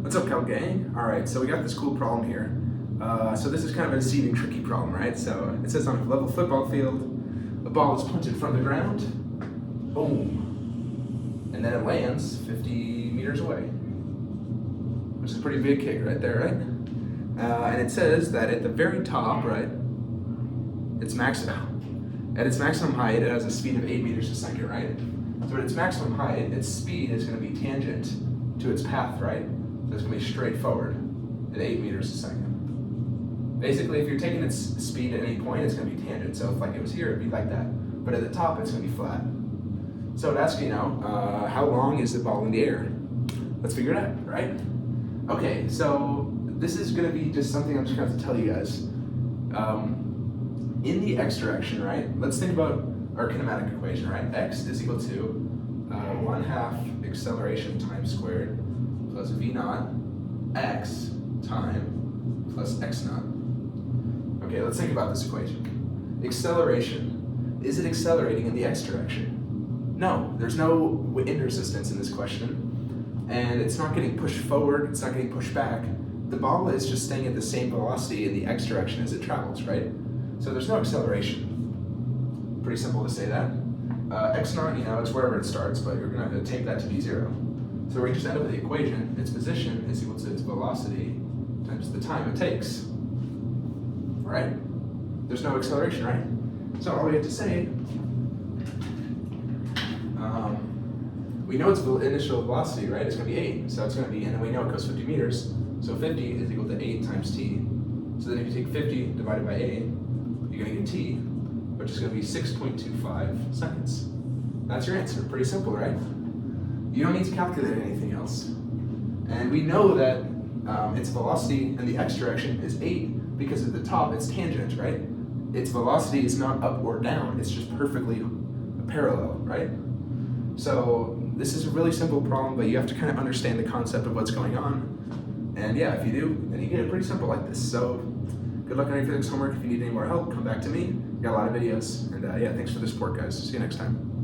What's up, Cal Gang? All right, so we got this cool problem here. So this is kind of a deceiving, tricky problem, right? So it says on a level football field, a ball is punted from the ground, boom, and then it lands 50 meters away, which is a pretty big kick right there, right? And it says that at the very top, right, at its maximum height, it has a speed of 8 meters a second, right? So at its maximum height, its speed is going to be tangent to its path, right? So it's going to be straight forward at 8 meters a second. Basically, if you're taking its speed at any point, it's going to be tangent. So if like it was here, it'd be like that. But at the top, it's going to be flat. So it asks you now, how long is the ball in the air? Let's figure it out, right? Okay, so this is going to be just something I'm just going to have to tell you guys. In the x direction, right? Let's think about our kinematic equation, right? X is equal to 1/2 acceleration time squared plus v naught x time plus x naught. Okay, let's think about this equation. Acceleration. Is it accelerating in the x direction? No, there's no wind resistance in this question, and it's not getting pushed forward, it's not getting pushed back. The ball is just staying at the same velocity in the x direction as it travels, right? So there's no acceleration. Pretty simple to say that. X naught, it's wherever it starts, but you're going to take that to be 0. So we just end up with the equation, its position is equal to its velocity times the time it takes. Right? There's no acceleration, right? So all we have to say, we know its initial velocity, right? It's going to be 8. So it's going to be, and then we know it goes 50 meters. So 50 is equal to 8 times t. So then if you take 50 divided by 8, you're going to get t, which is going to be 6.25 seconds. That's your answer. Pretty simple, right? You don't need to calculate anything else. And we know that its velocity in the x direction is 8 because at the top it's tangent, right? Its velocity is not up or down, it's just perfectly parallel, right? So this is a really simple problem, but you have to kind of understand the concept of what's going on. And yeah, if you do, then you get it pretty simple like this. So good luck on your physics homework. If you need any more help, come back to me. Got a lot of videos. And yeah, thanks for the support, guys. See you next time.